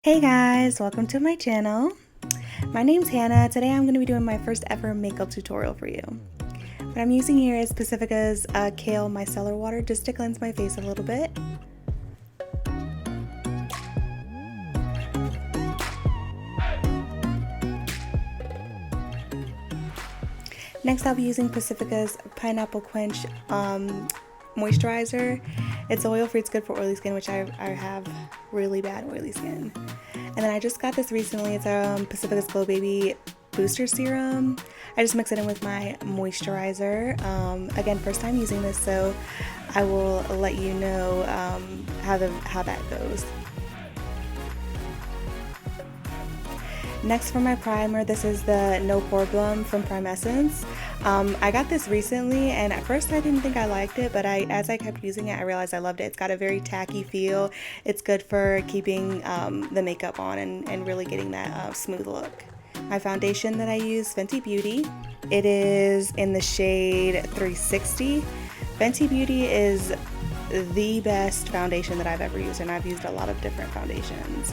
Hey guys, welcome to my channel. My name's Hannah. Today I'm going to be doing my first ever makeup tutorial for you. What I'm using here is Pacifica's Kale Micellar Water just to cleanse my face a little bit. Next I'll be using Pacifica's Pineapple Quench moisturizer. It's oil-free, it's good for oily skin, which I have really bad oily skin. And then I just got this recently. It's Pacifica's Glow Baby Booster Serum. I just mix it in with my moisturizer. Again, first time using this, so I will let you know how that goes. Next for my primer, this is the No Problem from Primessence. I got this recently and at first I didn't think I liked it, but as I kept using it I realized I loved it. It's got a very tacky feel. It's good for keeping the makeup on and really getting that smooth look. My foundation that I use, Fenty Beauty. It is in the shade 360. Fenty Beauty is the best foundation that I've ever used, and I've used a lot of different foundations.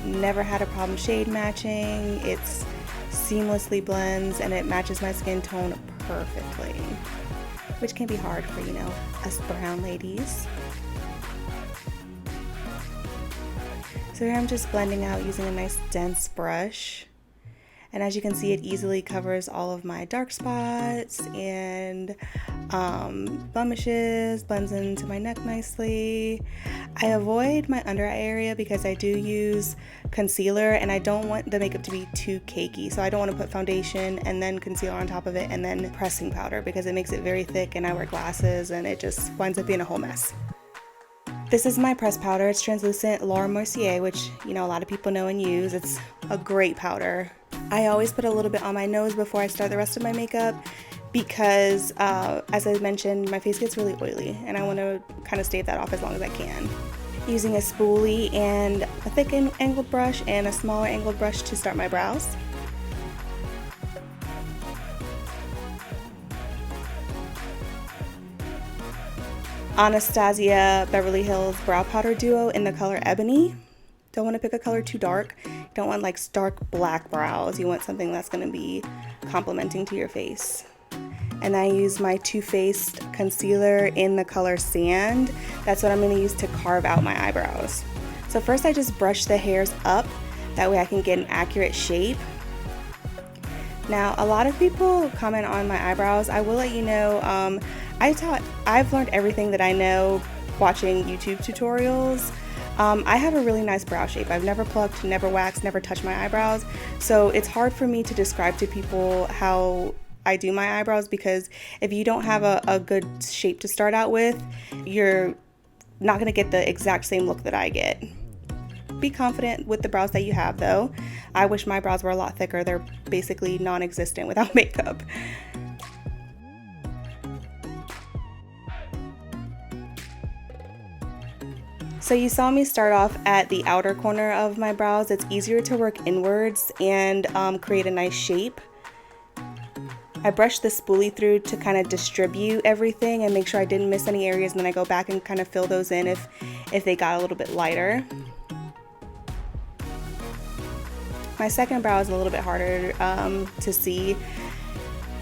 Never had a problem shade matching. It's seamlessly blends and it matches my skin tone perfectly, which can be hard for, you know, us brown ladies. So here I'm just blending out using a nice dense brush. And as you can see, it easily covers all of my dark spots and blemishes, blends into my neck nicely. I avoid my under eye area because I do use concealer and I don't want the makeup to be too cakey. So I don't want to put foundation and then concealer on top of it and then pressing powder because it makes it very thick and I wear glasses and it just winds up being a whole mess. This is my pressed powder. It's translucent Laura Mercier, which, you know, a lot of people know and use. It's a great powder. I always put a little bit on my nose before I start the rest of my makeup because, as I mentioned, my face gets really oily and I want to kind of stave that off as long as I can. Using a spoolie and a thick angled brush and a smaller angled brush to start my brows. Anastasia Beverly Hills Brow Powder Duo in the color Ebony. Don't want to pick a color too dark. You don't want like stark black brows. You want something that's going to be complementing to your face. And I use my Too Faced concealer in the color Sand. That's what I'm going to use to carve out my eyebrows. So first I just brush the hairs up. That way I can get an accurate shape. Now a lot of people comment on my eyebrows. I will let you know, I've learned everything that I know watching YouTube tutorials. I have a really nice brow shape. I've never plucked, never waxed, never touched my eyebrows. So it's hard for me to describe to people how I do my eyebrows because if you don't have a good shape to start out with, you're not going to get the exact same look that I get. Be confident with the brows that you have though. I wish my brows were a lot thicker. They're basically non-existent without makeup. So you saw me start off at the outer corner of my brows. It's easier to work inwards and create a nice shape. I brush the spoolie through to kind of distribute everything and make sure I didn't miss any areas, and then I go back and kind of fill those in if they got a little bit lighter. My second brow is a little bit harder to see.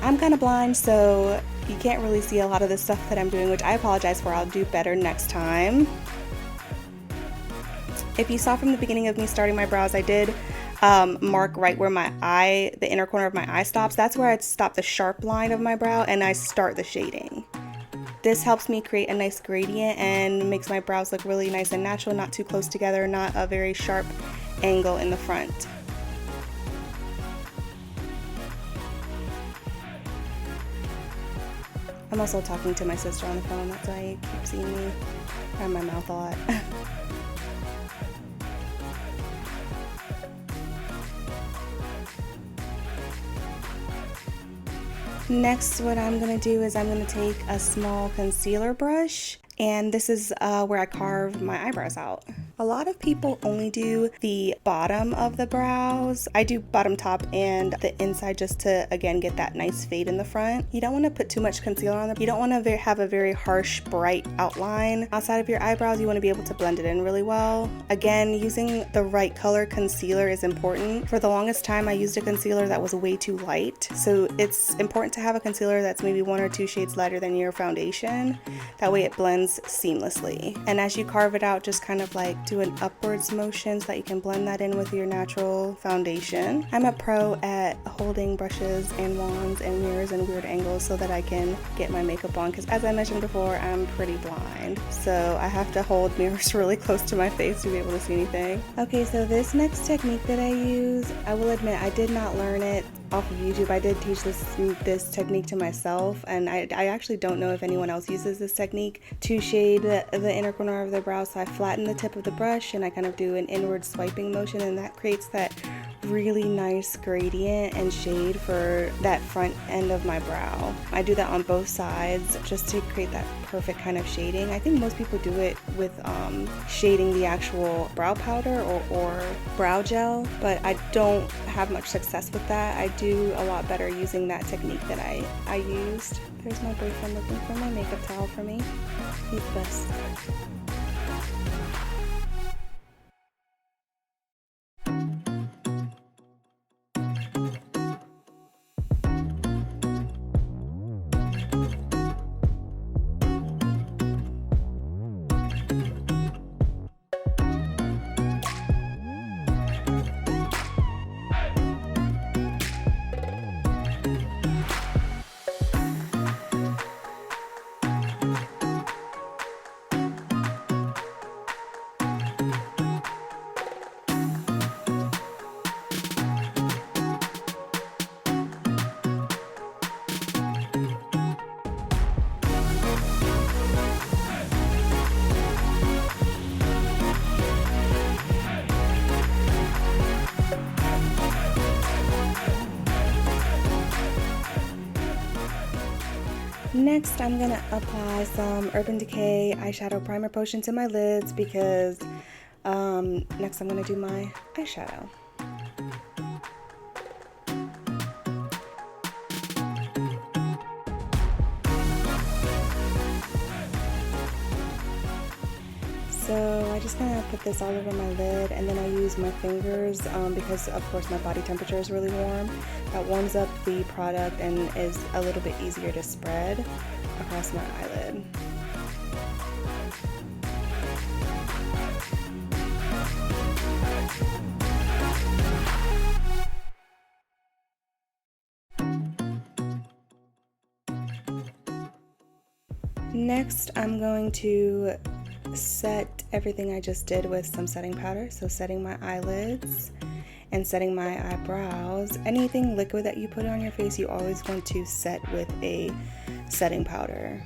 I'm kind of blind, so you can't really see a lot of the stuff that I'm doing, which I apologize for. I'll do better next time. If you saw from the beginning of me starting my brows, I did mark right where my eye, the inner corner of my eye stops. That's where I'd stop the sharp line of my brow and I start the shading. This helps me create a nice gradient and makes my brows look really nice and natural, not too close together, not a very sharp angle in the front. I'm also talking to my sister on the phone, that's why you keep seeing me around my mouth a lot. Next, what I'm going to do is I'm going to take a small concealer brush, and this is where I carve my eyebrows out. A lot of people only do the bottom of the brows. I do bottom, top, and the inside just to, again, get that nice fade in the front. You don't want to put too much concealer on them. You don't want to have a very harsh, bright outline outside of your eyebrows. You want to be able to blend it in really well. Again, using the right color concealer is important. For the longest time, I used a concealer that was way too light. So it's important to have a concealer that's maybe 1 or 2 shades lighter than your foundation. That way it blends seamlessly. And as you carve it out, just kind of like do an upwards motion so that you can blend that in with your natural foundation. I'm a pro at holding brushes and wands and mirrors in weird angles so that I can get my makeup on, because as I mentioned before, I'm pretty blind. So I have to hold mirrors really close to my face to be able to see anything. Okay, so this next technique that I use, I will admit I did not learn it off of YouTube. I did teach this technique to myself, and I actually don't know if anyone else uses this technique to shade the inner corner of the brow. So I flatten the tip of the brush and I kind of do an inward swiping motion, and that creates that really nice gradient and shade for that front end of my brow. I do that on both sides just to create that perfect kind of shading. I think most people do it with shading the actual brow powder or brow gel, but I don't have much success with that. I do a lot better using that technique that I used. There's my boyfriend looking for my makeup towel for me. He's the best. Next, I'm gonna apply some Urban Decay eyeshadow primer potion to my lids because next I'm gonna do my eyeshadow. So I just kind of put this all over my lid, and then I use my fingers because of course my body temperature is really warm. That warms up the product and is a little bit easier to spread across my eyelid. Next, I'm going to set everything I just did with some setting powder. So setting my eyelids and setting my eyebrows. Anything liquid that you put on your face, you always want to set with a setting powder.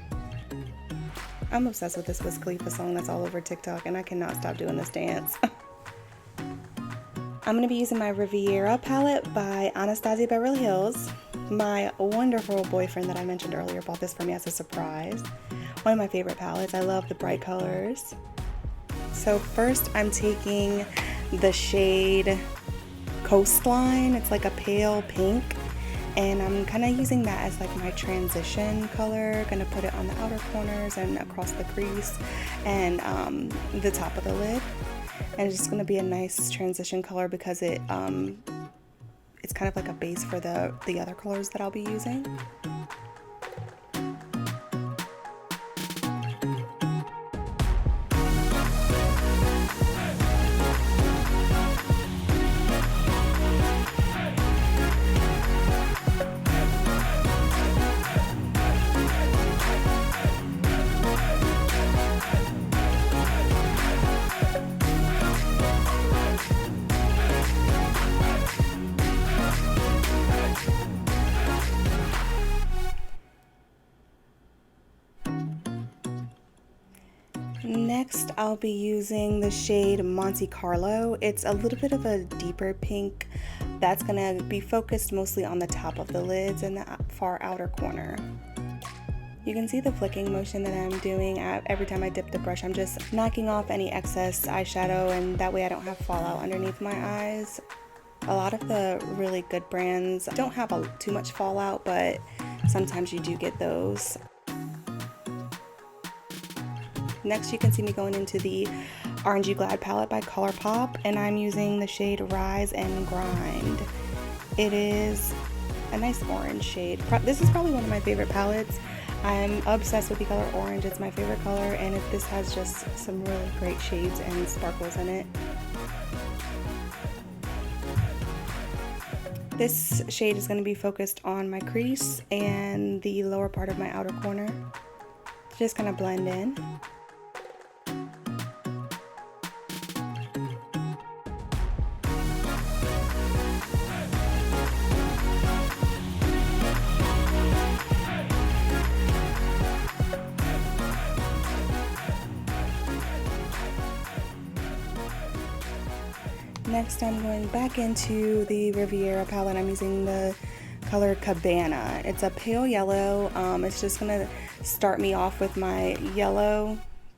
I'm obsessed with this Wiz Khalifa song that's all over TikTok, and I cannot stop doing this dance. I'm going to be using my Riviera palette by Anastasia Beverly Hills. My wonderful boyfriend that I mentioned earlier bought this for me as a surprise. One of my favorite palettes. I love the bright colors. So first I'm taking the shade Coastline. It's like a pale pink, and I'm kind of using that as like my transition color. Gonna put it on the outer corners and across the crease and the top of the lid. And it's just gonna be a nice transition color because it's kind of like a base for the other colors that I'll be using. Next, I'll be using the shade Monte Carlo. It's a little bit of a deeper pink that's gonna be focused mostly on the top of the lids and the far outer corner. You can see the flicking motion that I'm doing every time I dip the brush. I'm just knocking off any excess eyeshadow, and that way I don't have fallout underneath my eyes. A lot of the really good brands don't have too much fallout, but sometimes you do get those. Next, you can see me going into the Orangey Glad palette by ColourPop, and I'm using the shade Rise and Grind. It is a nice orange shade. This is probably one of my favorite palettes. I'm obsessed with the color orange. It's my favorite color, and this has just some really great shades and sparkles in it. This shade is going to be focused on my crease and the lower part of my outer corner. Just kind of blend in. Next, I'm going back into the Riviera palette. I'm using the color Cabana. It's a pale yellow. It's just going to start me off with my yellow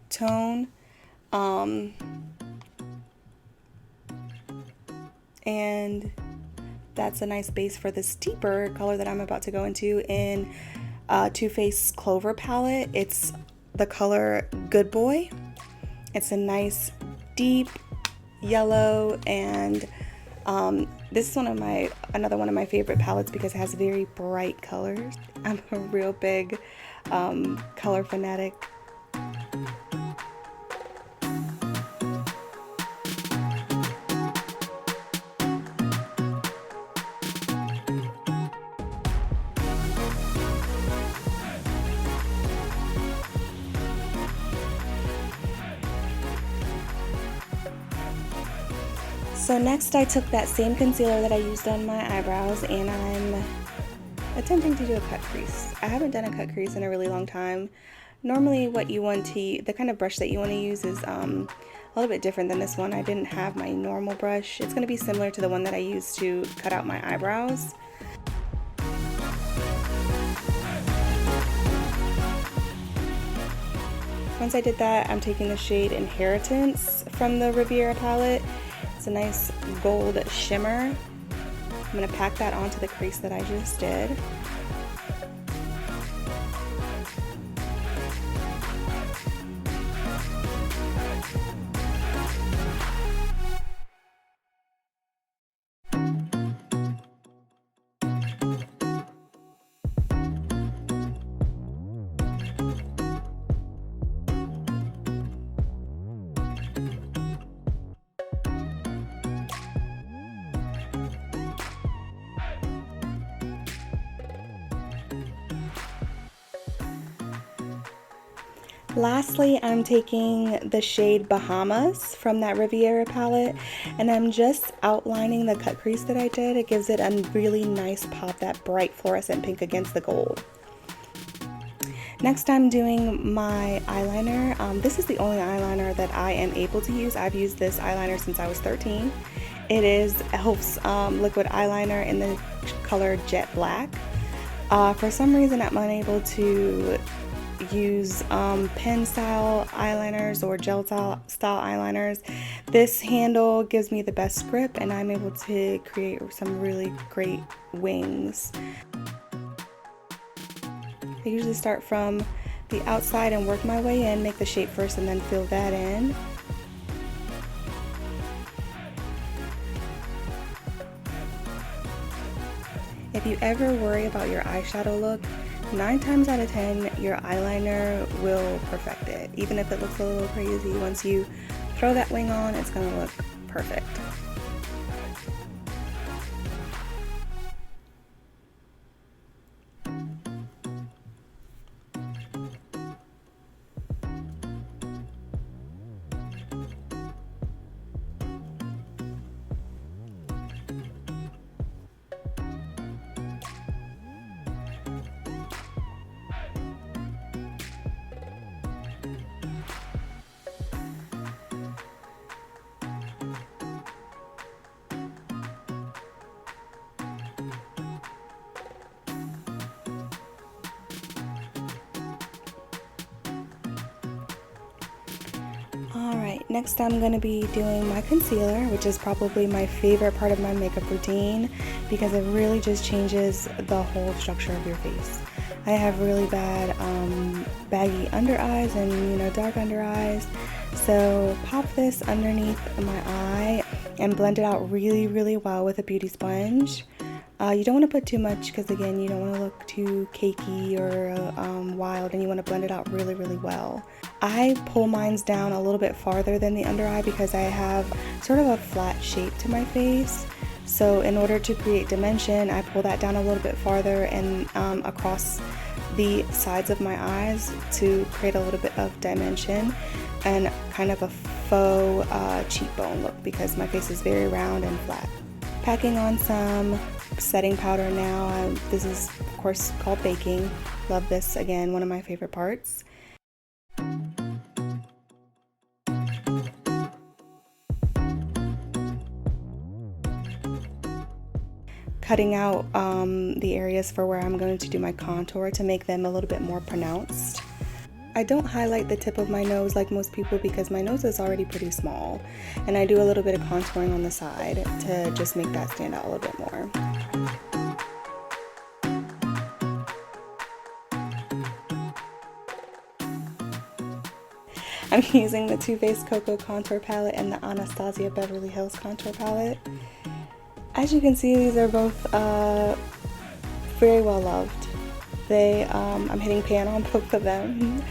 tone. And that's a nice base for this deeper color that I'm about to go into in Too Faced Clover palette. It's the color Good Boy. It's a nice deep yellow, and this is another one of my favorite palettes because it has very bright colors. I'm a real big color fanatic. So next, I took that same concealer that I used on my eyebrows, and I'm attempting to do a cut crease. I haven't done a cut crease in a really long time. Normally the kind of brush that you want to use is a little bit different than this one. I didn't have my normal brush. It's going to be similar to the one that I used to cut out my eyebrows. Once I did that, I'm taking the shade Inheritance from the Riviera palette. It's a nice gold shimmer. I'm going to pack that onto the crease that I just did. Lastly, I'm taking the shade Bahamas from that Riviera palette, and I'm just outlining the cut crease that I did. It gives it a really nice pop, that bright fluorescent pink against the gold. Next, I'm doing my eyeliner. This is the only eyeliner that I am able to use. I've used this eyeliner since I was 13. It is e.l.f.'s liquid eyeliner in the color Jet Black. For some reason, I'm unable to use pen style eyeliners or gel style eyeliners. This handle gives me the best grip, and I'm able to create some really great wings. I usually start from the outside and work my way in, make the shape first and then fill that in. If you ever worry about your eyeshadow look, 9 times out of 10, your eyeliner will perfect it. Even if it looks a little crazy, once you throw that wing on, it's going to look perfect. Next, I'm going to be doing my concealer, which is probably my favorite part of my makeup routine because it really just changes the whole structure of your face. I have really bad baggy under eyes and dark under eyes, so pop this underneath my eye and blend it out really well with a beauty sponge. You don't want to put too much because, again, you don't want to look too cakey or wild, and you want to blend it out really well. I pull mines down a little bit farther than the under eye because I have sort of a flat shape to my face. So in order to create dimension, I pull that down a little bit farther and across the sides of my eyes to create a little bit of dimension and kind of a faux cheekbone look because my face is very round and flat. Packing on some setting powder now. This is, of course, called baking. Love this, again, one of my favorite parts. Cutting out the areas for where I'm going to do my contour to make them a little bit more pronounced. I don't highlight the tip of my nose like most people because my nose is already pretty small, and I do a little bit of contouring on the side to just make that stand out a little bit more. I'm using the Too Faced Cocoa Contour Palette and the Anastasia Beverly Hills Contour Palette. As you can see, these are both very well loved. I'm hitting pan on both of them.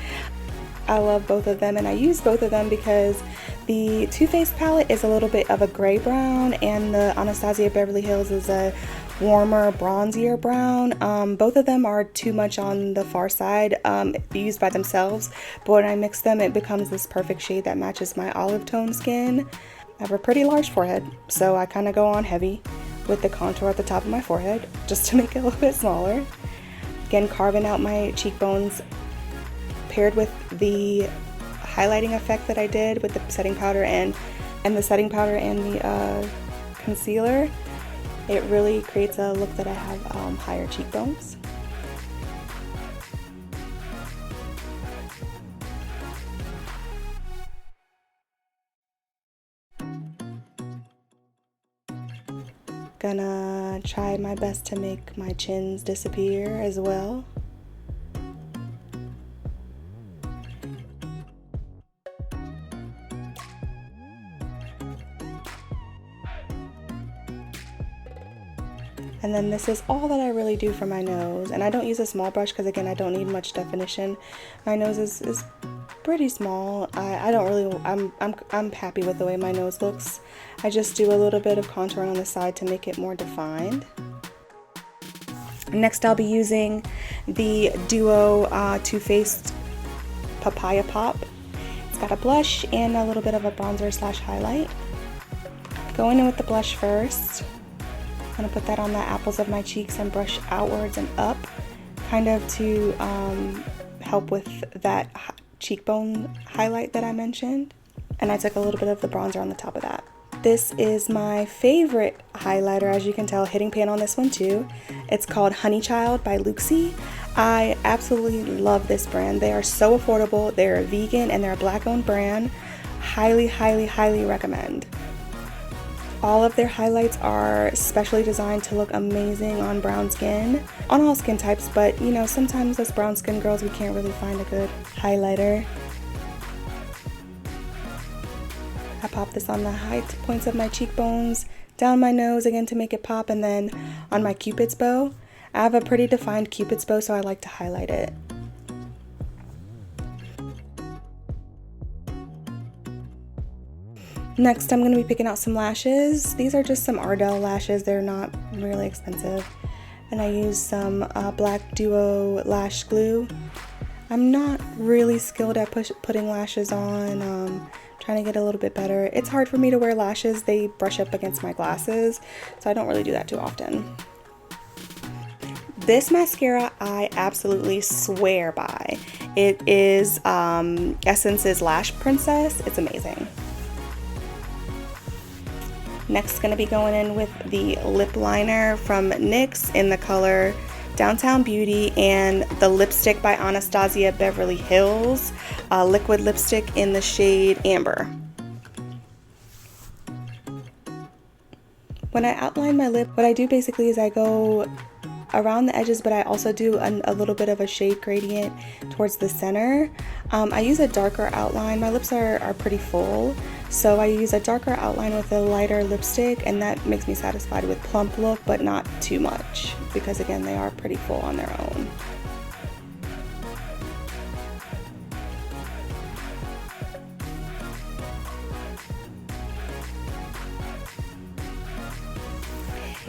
I love both of them, and I use both of them because the Too Faced palette is a little bit of a gray brown and the Anastasia Beverly Hills is a warmer, bronzier brown. Both of them are too much on the far side used by themselves, but when I mix them it becomes this perfect shade that matches my olive tone skin. I have a pretty large forehead, so I kind of go on heavy with the contour at the top of my forehead just to make it a little bit smaller. Again, carving out my cheekbones paired with the highlighting effect that I did with the setting powder and the setting powder and the concealer. It really creates a look that I have higher cheekbones. Gonna try my best to make my chins disappear as well. And then this is all that I really do for my nose. And I don't use a small brush because, again, I don't need much definition. My nose is pretty small. I'm happy with the way my nose looks. I just do a little bit of contouring on the side to make it more defined. Next, I'll be using the Duo Too Faced Papaya Pop. It's got a blush and a little bit of a bronzer / highlight. Going in with the blush first. I'm going to put that on the apples of my cheeks and brush outwards and up, kind of to help with that cheekbone highlight that I mentioned. And I took a little bit of the bronzer on the top of that. This is my favorite highlighter, as you can tell, hitting pan on this one too. It's called Honey Child by Luxie. I absolutely love this brand. They are so affordable. They're a vegan and they're a Black-owned brand. Highly recommend. All of their highlights are specially designed to look amazing on brown skin, on all skin types, but sometimes us brown skin girls, we can't really find a good highlighter. I pop this on the high points of my cheekbones, down my nose again to make it pop, and then on my Cupid's bow. I have a pretty defined Cupid's bow, so I like to highlight it. Next, I'm going to be picking out some lashes. These are just some Ardell lashes. They're not really expensive. And I use some Black Duo lash glue. I'm not really skilled at putting lashes on. Trying to get a little bit better. It's hard for me to wear lashes. They brush up against my glasses, so I don't really do that too often. This mascara I absolutely swear by. It is Essence's Lash Princess. It's amazing. Next, going to be going in with the lip liner from NYX in the color Downtown Beauty and the lipstick by Anastasia Beverly Hills, liquid lipstick in the shade Amber. When I outline my lip, what I do basically is I go around the edges, but I also do a little bit of a shade gradient towards the center. I use a darker outline. My lips are pretty full, so I use a darker outline with a lighter lipstick, and that makes me satisfied with plump look, but not too much, because again, they are pretty full on their own.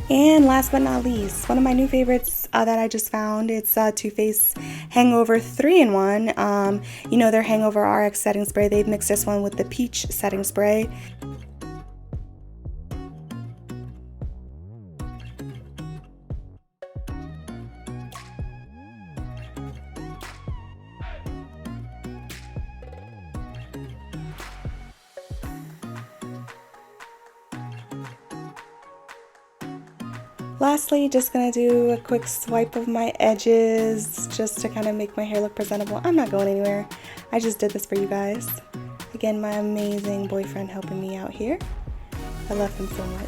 And last but not least, one of my new favorites that I just found, it's Too Faced Hangover 3-in-1. You know their Hangover RX setting spray, they've mixed this one with the peach setting spray. Lastly, just gonna do a quick swipe of my edges just to kind of make my hair look presentable. I'm not going anywhere. I just did this for you guys. Again, my amazing boyfriend helping me out here. I love him so much.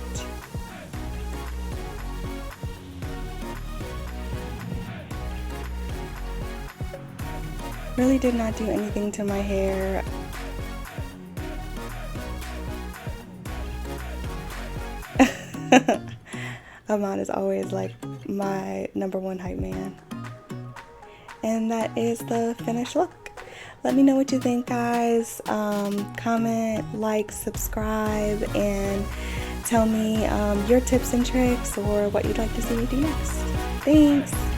Really did not do anything to my hair. Ahmad is always like my #1 hype man. And that is the finished look. Let me know what you think, guys. Comment, like, subscribe, and tell me your tips and tricks or what you'd like to see me do next. Thanks!